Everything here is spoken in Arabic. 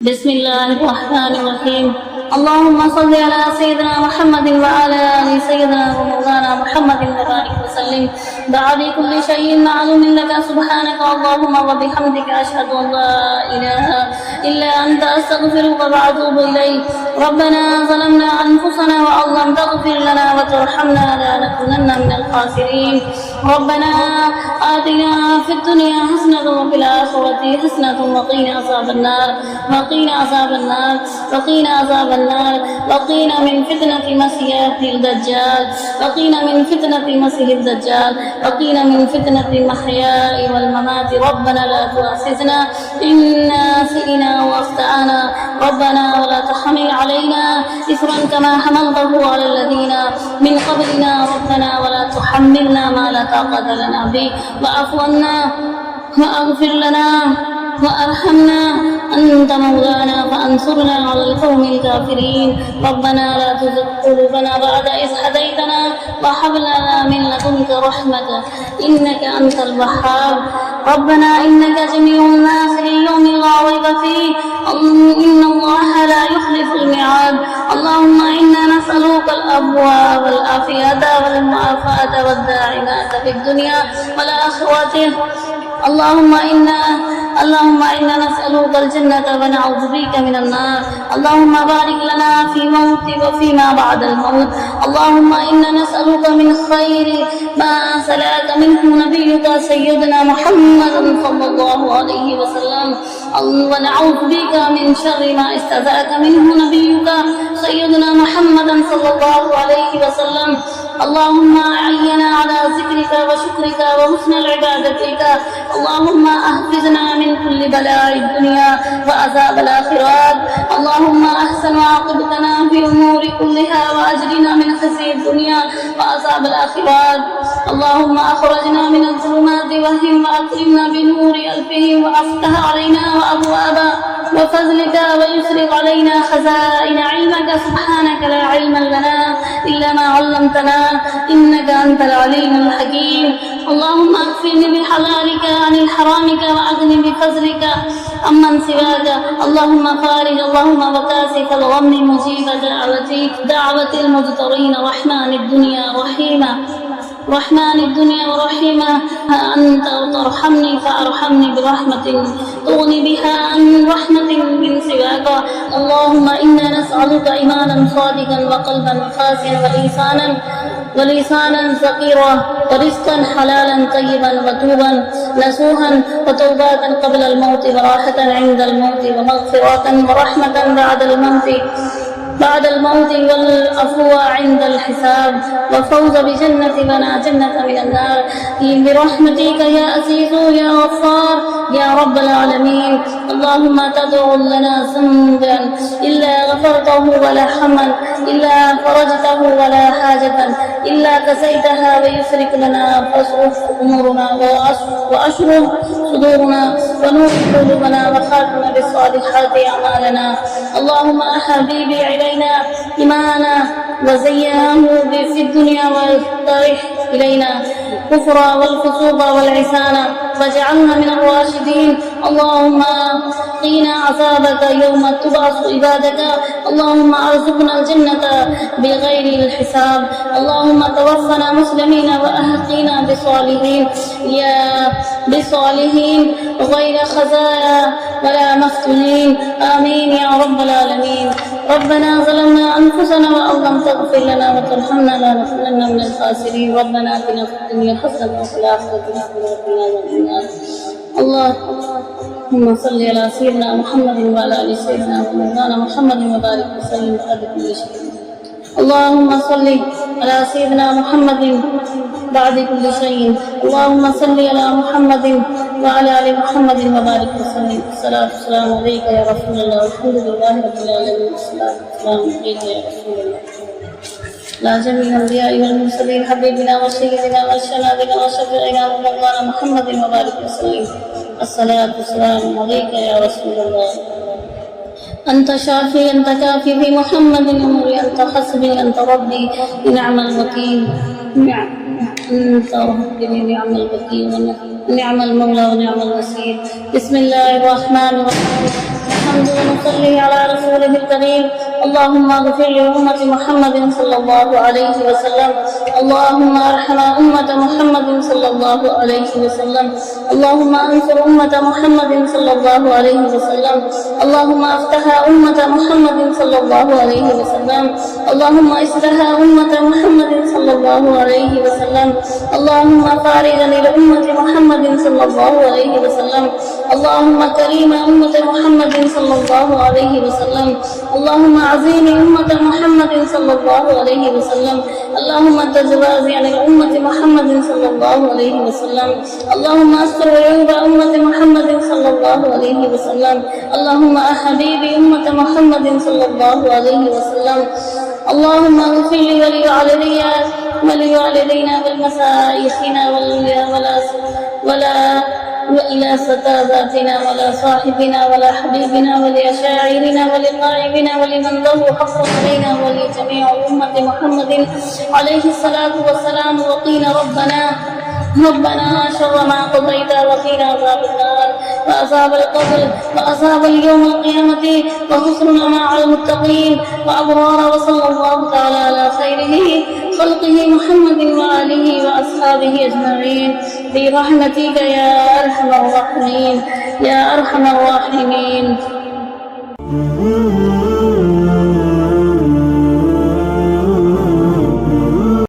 بسم الله الرحمن الرحيم. اللهم صل على سيدنا محمد وعلى آل سيدنا ومولانا محمد وبارك وسلم. دعا بكل شيء معلوم لك سبحانك اللهم وبحمدك أشهد أن لا إله إلا أنت أستغفرك وأتوب إليك. ربنا ظلمنا أنفسنا وإن لم تغفر لنا وترحمنا لنكونن من الخاسرين. ربنا آتنا في الدنيا حسنة وفي الآخرة حسنة وقنا عذاب النار وقنا عذاب النار وقنا عذاب النار وقنا من فتنة مسيح الدجال وقنا من فتنة مسيح الدجال وقنا من فتنة المحيا والممات. ربنا لا تؤاخذنا إن نسينا وأخطأنا. ربنا ولا تحمل علينا إصرا كما حملته على الذين من قبلنا. ربنا ولا تحملنا ما لا طاقة لنا به واعف عنا واغفر لنا وارحمنا أنت مولانا فانصرنا على القوم الكافرين. ربنا لا تزغ قلوبنا بعد إذ هديتنا وهب لنا من لدنك رحمة إنك أنت الوهاب. ربنا إنك جميع الناس ليوم لا ريب فيه إن الله لا يخلف الميعاد. اللهم إنا نسألك الأبواب والعافية والمعافاة والداعمات في الدنيا والآخرة. اللهم إنا نسألك الجنة ونعوذ بك من النار. اللهم بارك لنا في موتي وفيما بعد الموت. اللهم إنا نسألك من خير ما سألك منه نبيك سيدنا محمد صلى الله عليه وسلم ونعوذ بك من شر ما استعاذك منه نبيك سيدنا محمد صلى الله عليه وسلم. اللهم أعينا على ذكرك وشكرك وحسن عبادتك. اللهم احفظنا من كل بلاء الدنيا وعذاب الآخرة. اللهم أحسن عاقبتنا في الأمور كلها وأجرنا من خزي الدنيا وعذاب الآخرة. اللهم أخرجنا من الظلمات وهم وأكرمنا بنور ألفهم وأفتح علينا وأبواب وفضلك ويسرق علينا خزائن علمك. سبحانك لا علم لنا إلا ما علمتنا إنك أنت العليم الحكيم. اللهم اكفني بحلالك عن حرامك وأغني بفضلك عمن سواك. اللهم فارج اللهم وكاشف الغم مجيب دعوة المضطرين رحمن الدنيا ورحيمة أنت وترحمني فأرحمني برحمة تغني بها عن رحمة من سواك. اللهم إنا نسألك إيمانا صادقا وقلبا خاشعا ولسانا ذكيرا ورزقا حلالا طيبا وتوبا نصوحا وتوبة قبل الموت وراحة عند الموت ومغفرة ورحمة بعد الموت والعفو عند الحساب وفوز بجنة جنة من النار برحمتك يا عزيز يا غفار يا رب العالمين. اللهم تدعو لنا ذنبا إلا غفرته ولا هما إلا فرجته ولا حاجة إلا كسيتها ويسرك لنا فاصرف أمورنا وأشرف صدورنا ونور قلوبنا وخاتم بالصالحات أعمالنا. اللهم حبيبي إلينا إيمانا وزينه في الدنيا واطرح إلينا الكفر والفسوق والعصيان واجعلنا من الراشدين. اللهم قنا عذابك يوم تبعث عبادك. اللهم ارزقنا الجنة بغير الحساب. اللهم توفنا مسلمين وألحقنا بصالحين غير خزايا ولا مفتونين. آمين يا رب العالمين. ربنا ظلمنا أنفسنا وإن لم تغفر لنا وترحمنا لنكونن من الخاسرين. ربنا آتنا في الدنيا حسنة وفي الآخرة حسنة وقنا عذاب النار. اللهم صل على سيدنا محمد وعلى آل سيدنا ومولانا محمد وبارك وسلم على كل شيء. اللهم صل على سيدنا محمد بعد كل شيء. اللهم صل على محمد وعلى آل محمد وبارك وسلم. الصلاة والسلام عليك يا رسول الله. الحمد لله رب العالمين. الصلاة والسلام عليك يا رسول الله. لا جميع الأنبياء والمرسلين حبيبنا وسيدنا وشهادنا وشفيعنا ومولانا محمد وبارك وسلم. الصلاة والسلام عليك يا رسول الله. أنت شافي أنت كافي في محمد أمري أنت حسبي أنت ربي نعم الوكيل. أنت ربي نعم الوكيل ونعم المولى ونعم النصير. بسم الله الرحمن الرحيم. الحمد ونصلي على رسوله الكريم. اللهم اغفر لأمة محمد صلى الله عليه وسلم. اللهم ارحم أمة محمد صلى الله عليه وسلم. اللهم انصر أمة محمد صلى الله عليه وسلم. اللهم افتح أمة محمد صلى الله عليه وسلم. اللهم اصلح أمة محمد صلى الله عليه وسلم. اللهم فارجا لأمة محمد صلى الله عليه وسلم. اللهم كريم أمة محمد صلى الله عليه وسلم. اللهم عظيم أمة محمد صلى الله عليه وسلم. اللهم تجاوز عن أمة محمد صلى الله عليه وسلم. اللهم استر عيوب أمة محمد صلى الله عليه وسلم. اللهم حبيب أمة محمد صلى الله عليه وسلم. اللهم اغفر لي ولوالدينا والمشايخنا وإلى ستاداتنا ولا صاحبنا ولا حبيبنا ولأشاعرنا ولقائبنا ولمن له حق علينا ولجميع أمة محمد عليه الصلاة والسلام. وقينا ربنا شر ما قضيت وقينا عذاب النار وعذاب القبر وعذاب اليوم القيامة وحسرنا مع المتقين وأبرار. وصلى الله تعالى على خيره خلقه محمد وآله وأصحابه أجمعين برحمتك يا أرحم الراحمين يا أرحم الراحمين.